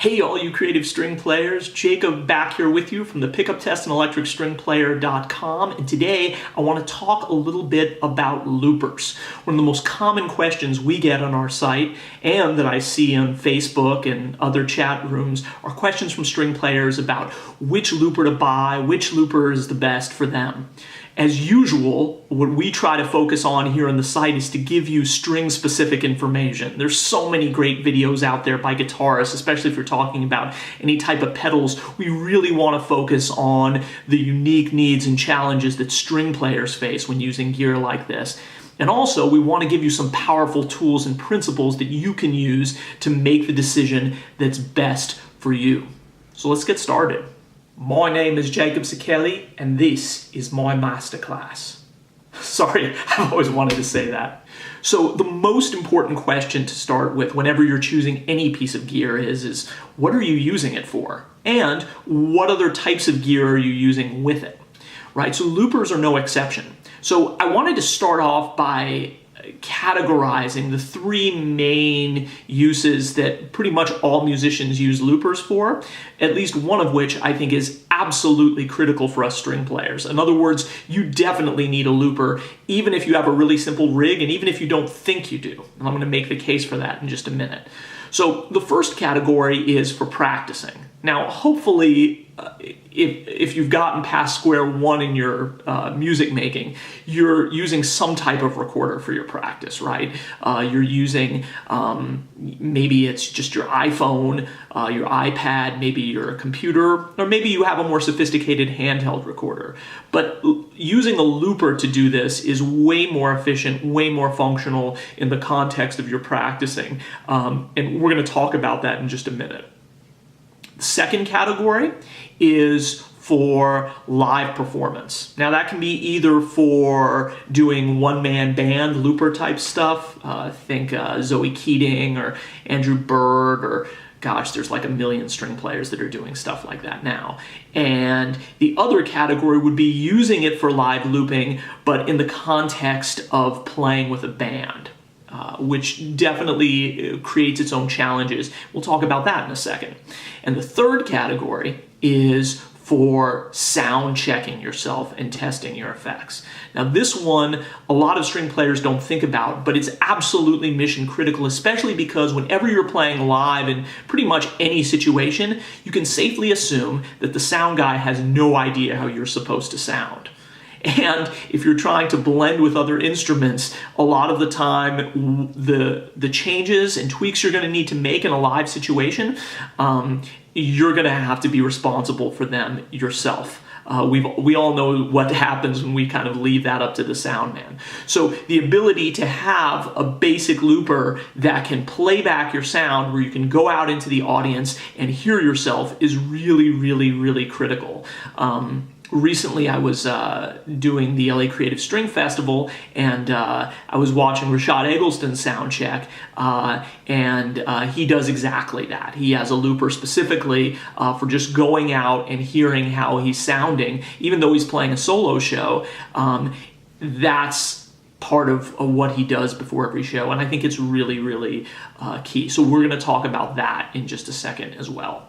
Hey all you creative string players, Jacob back here with you from the Pickup Test and ElectricStringPlayer.com, and today I want to talk a little bit about loopers. One of the most common questions we get on our site and that I see on Facebook and other chat rooms are questions from string players about which looper to buy, which looper is the best for them. As usual, what we try to focus on here on the site is to give you string-specific information. There's so many great videos out there by guitarists, especially if you're talking about any type of pedals. We really want to focus on the unique needs and challenges that string players face when using gear like this. And also, we want to give you some powerful tools and principles that you can use to make the decision that's best for you. So let's get started. My name is Jacob Sekeli, and this is my masterclass. Sorry, I've always wanted to say that. So the most important question to start with whenever you're choosing any piece of gear is what are you using it for? And what other types of gear are you using with it? Right, so loopers are no exception. So I wanted to start off by categorizing the three main uses that pretty much all musicians use loopers for, at least one of which I think is absolutely critical for us string players. In other words, you definitely need a looper, even if you have a really simple rig and even if you don't think you do. And I'm going to make the case for that in just a minute. So the first category is for practicing. Now, hopefully, if you've gotten past square one in your music making, you're using some type of recorder for your practice, right? You're using, maybe it's just your iPhone, your iPad, maybe your computer, or maybe you have a more sophisticated handheld recorder. But using a looper to do this is way more efficient, way more functional in the context of your practicing. And we're going to talk about that in just a minute. Second category is for live performance. Now that can be either for doing one-man band looper type stuff, think Zoe Keating or Andrew Bird, or gosh, there's like a million string players that are doing stuff like that now. And the other category would be using it for live looping, but in the context of playing with a band. Which definitely creates its own challenges. We'll talk about that in a second. And the third category is for sound checking yourself and testing your effects. Now this one, a lot of string players don't think about, but it's absolutely mission critical, especially because whenever you're playing live in pretty much any situation, you can safely assume that the sound guy has no idea how you're supposed to sound. And if you're trying to blend with other instruments, a lot of the time the changes and tweaks you're going to need to make in a live situation, you're going to have to be responsible for them yourself. We all know what happens when we kind of leave that up to the sound man. So the ability to have a basic looper that can play back your sound where you can go out into the audience and hear yourself is really, really, really critical. Recently, I was doing the LA Creative String Festival, and I was watching Rashad Eggleston's sound check, and he does exactly that. He has a looper specifically for just going out and hearing how he's sounding, even though he's playing a solo show. That's part of what he does before every show, and I think it's really, really key. So we're going to talk about that in just a second as well.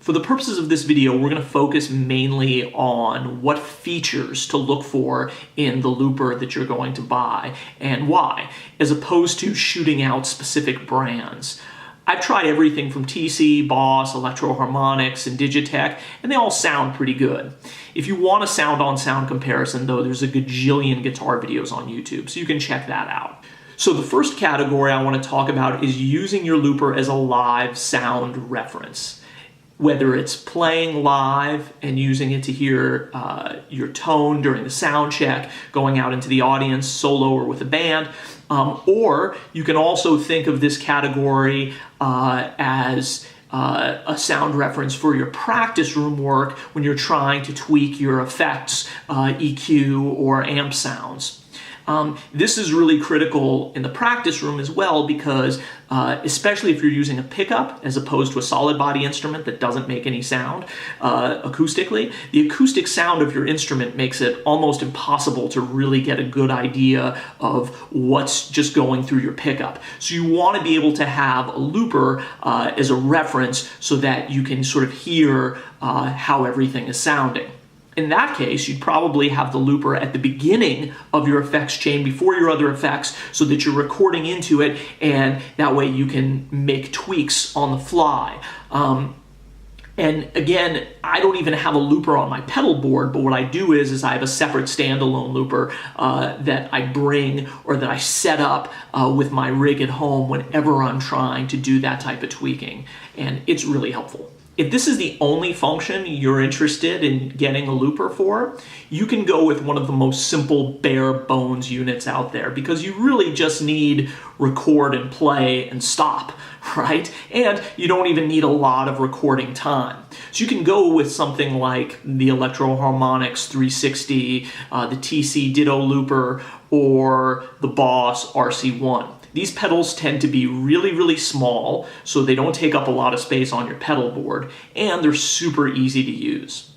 For the purposes of this video, we're going to focus mainly on what features to look for in the looper that you're going to buy and why, as opposed to shooting out specific brands. I've tried everything from TC, Boss, Electro Harmonics, and Digitech, and they all sound pretty good. If you want a sound-on-sound comparison, though, there's a gajillion guitar videos on YouTube, so you can check that out. So the first category I want to talk about is using your looper as a live sound reference. Whether it's playing live and using it to hear your tone during the sound check, going out into the audience, solo or with a band, or you can also think of this category as a sound reference for your practice room work when you're trying to tweak your effects, EQ, or amp sounds. This is really critical in the practice room as well because especially if you're using a pickup as opposed to a solid body instrument that doesn't make any sound acoustically, the acoustic sound of your instrument makes it almost impossible to really get a good idea of what's just going through your pickup. So you want to be able to have a looper as a reference so that you can sort of hear how everything is sounding. In that case, you'd probably have the looper at the beginning of your effects chain before your other effects so that you're recording into it, and that way you can make tweaks on the fly. And again, I don't even have a looper on my pedal board, but what I do is I have a separate standalone looper that I bring or that I set up with my rig at home whenever I'm trying to do that type of tweaking, and it's really helpful. If this is the only function you're interested in getting a looper for, you can go with one of the most simple bare bones units out there because you really just need record and play and stop, right? And you don't even need a lot of recording time. So you can go with something like the Electro Harmonix 360, the TC Ditto looper, or the Boss RC1. These pedals tend to be really, really small, so they don't take up a lot of space on your pedal board, and they're super easy to use.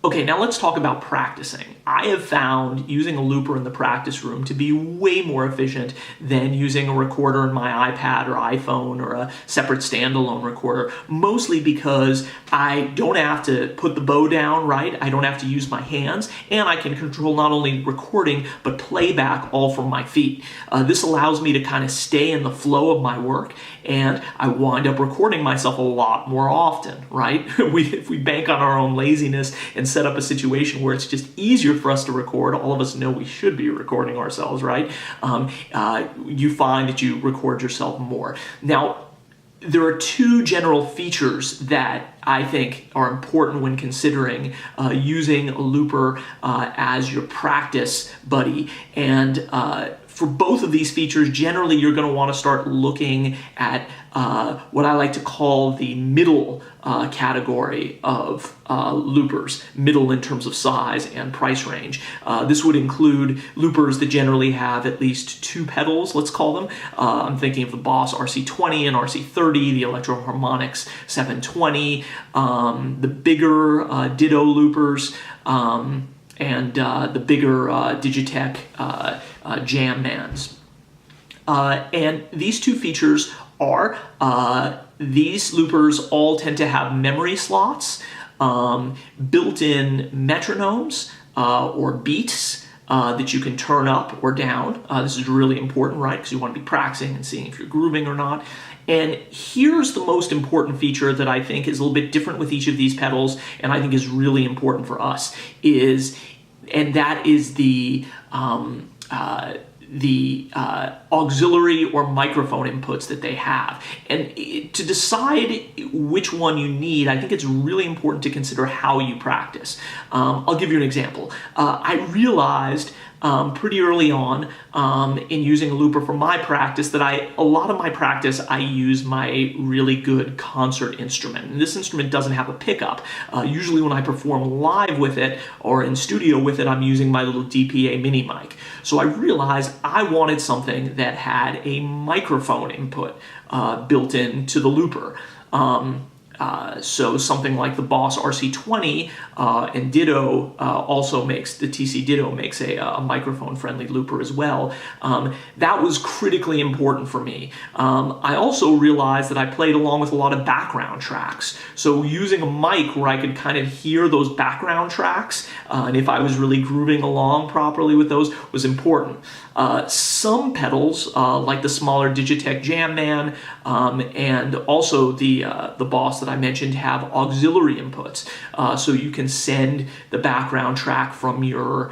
Okay, now let's talk about practicing. I have found using a looper in the practice room to be way more efficient than using a recorder in my iPad or iPhone or a separate standalone recorder, mostly because I don't have to put the bow down, right? I don't have to use my hands, and I can control not only recording, but playback all from my feet. This allows me to kind of stay in the flow of my work, and I wind up recording myself a lot more often, right? If we bank on our own laziness and set up a situation where it's just easier for us to record, all of us know we should be recording ourselves, right? You find that you record yourself more. Now, there are two general features that I think are important when considering using a looper as your practice buddy. And for both of these features, generally you're going to want to start looking at what I like to call the middle category of loopers, middle in terms of size and price range. This would include loopers that generally have at least two pedals, let's call them. I'm thinking of the Boss RC20 and RC30, the Electro Harmonix 720, the bigger Ditto loopers, and the bigger Digitech Jam Mans. And these two features are, these loopers all tend to have memory slots, built-in metronomes or beats that you can turn up or down. This is really important, right? Because you want to be practicing and seeing if you're grooving or not. And here's the most important feature that I think is a little bit different with each of these pedals, and I think is really important for us, and that is the auxiliary or microphone inputs that they have. And to decide which one you need, I think it's really important to consider how you practice. I'll give you an example. I realized pretty early on in using a looper for my practice that a lot of my practice I use my really good concert instrument. And this instrument doesn't have a pickup. Usually when I perform live with it or in studio with it, I'm using my little DPA mini mic. So I realized I wanted something that had a microphone input built into the looper. So something like the Boss RC20 and Ditto also makes, the TC Ditto makes a microphone-friendly looper as well. That was critically important for me. I also realized that I played along with a lot of background tracks. So using a mic where I could kind of hear those background tracks, and if I was really grooving along properly with those, was important. Some pedals, like the smaller Digitech Jam Man, and also the Boss that I mentioned, have auxiliary inputs, so you can send the background track from your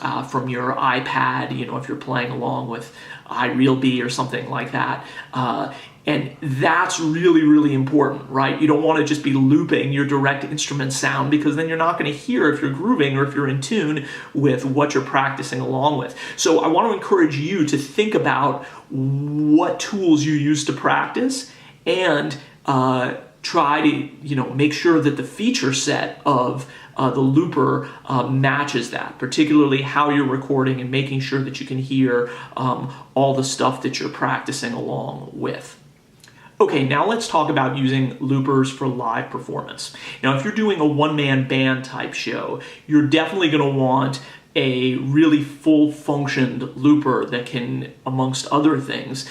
iPad, you know, if you're playing along with iRealB or something like that. And that's really, really important, right? You don't want to just be looping your direct instrument sound, because then you're not going to hear if you're grooving or if you're in tune with what you're practicing along with. So I want to encourage you to think about what tools you use to practice, and try to, make sure that the feature set of the looper matches that, particularly how you're recording and making sure that you can hear all the stuff that you're practicing along with. Okay, now let's talk about using loopers for live performance. Now, if you're doing a one-man band type show, you're definitely going to want a really full-functioned looper that can, amongst other things,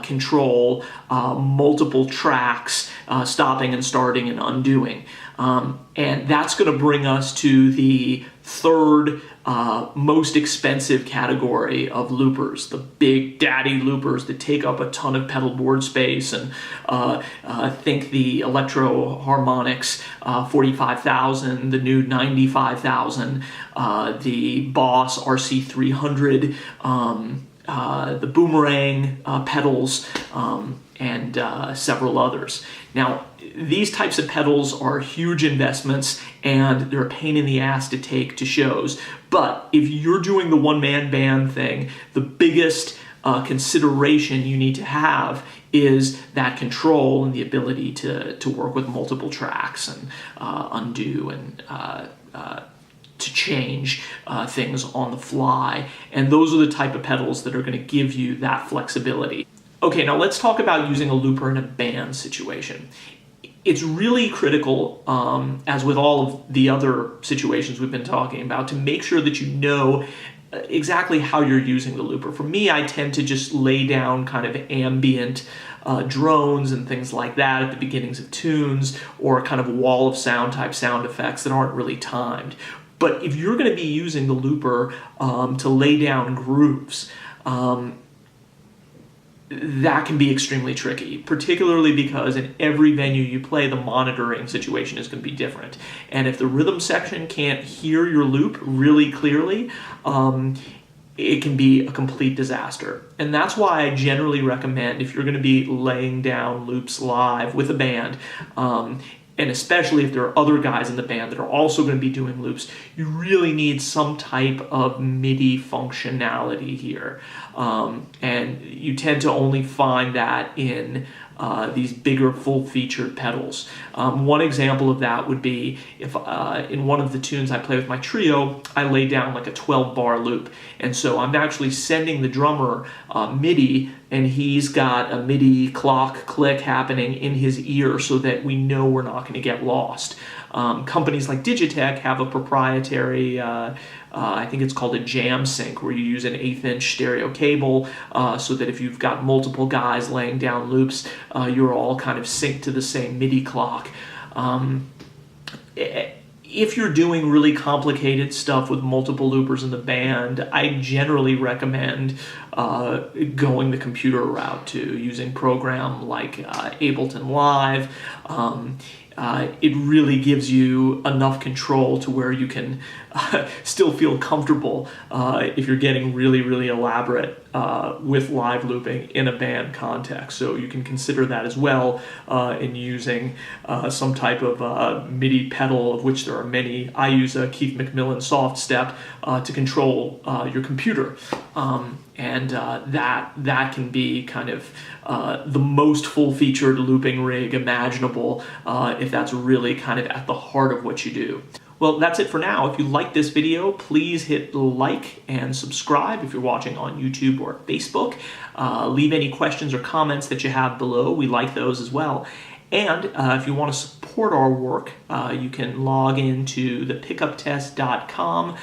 control multiple tracks, stopping and starting and undoing. And that's going to bring us to the third most expensive category of loopers, the big daddy loopers that take up a ton of pedal board space. And think the Electro Harmonix 45,000, the new 95,000, the Boss RC300, the Boomerang pedals, and several others. Now, these types of pedals are huge investments and they're a pain in the ass to take to shows. But if you're doing the one-man band thing, the biggest consideration you need to have is that control and the ability to work with multiple tracks and undo and to change things on the fly. And those are the type of pedals that are going to give you that flexibility. Okay, now let's talk about using a looper in a band situation. It's really critical, as with all of the other situations we've been talking about, to make sure that you know exactly how you're using the looper. For me, I tend to just lay down kind of ambient drones and things like that at the beginnings of tunes, or kind of wall of sound type sound effects that aren't really timed. But if you're going to be using the looper to lay down grooves, that can be extremely tricky, particularly because in every venue you play, the monitoring situation is going to be different. And if the rhythm section can't hear your loop really clearly, it can be a complete disaster. And that's why I generally recommend, if you're going to be laying down loops live with a band, and especially if there are other guys in the band that are also going to be doing loops, you really need some type of MIDI functionality here. And you tend to only find that in these bigger full-featured pedals. One example of that would be if in one of the tunes I play with my trio, I lay down like a 12-bar loop. And so I'm actually sending the drummer MIDI, and he's got a MIDI clock click happening in his ear so that we know we're not going to get lost. Companies like Digitech have a proprietary, I think it's called a jam sync, where you use an 1/8" stereo cable so that if you've got multiple guys laying down loops, you're all kind of synced to the same MIDI clock. If you're doing really complicated stuff with multiple loopers in the band, I generally recommend going the computer route too, using program like Ableton Live. It really gives you enough control to where you can still feel comfortable if you're getting really, really elaborate with live looping in a band context. So you can consider that as well in using some type of MIDI pedal, of which there are many. I use a Keith McMillan Soft Step to control your computer. And that can be kind of the most full-featured looping rig imaginable if that's really kind of at the heart of what you do. Well, that's it for now. If you like this video, please hit like and subscribe if you're watching on YouTube or Facebook. Leave any questions or comments that you have below. We like those as well. And if you want to support our work, you can log into thepickuptest.com,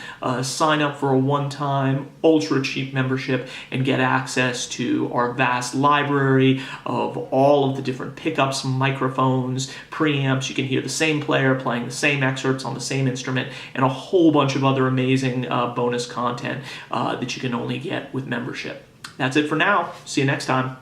sign up for a one-time, ultra-cheap membership, and get access to our vast library of all of the different pickups, microphones, preamps. You can hear the same player playing the same excerpts on the same instrument, and a whole bunch of other amazing bonus content that you can only get with membership. That's it for now. See you next time.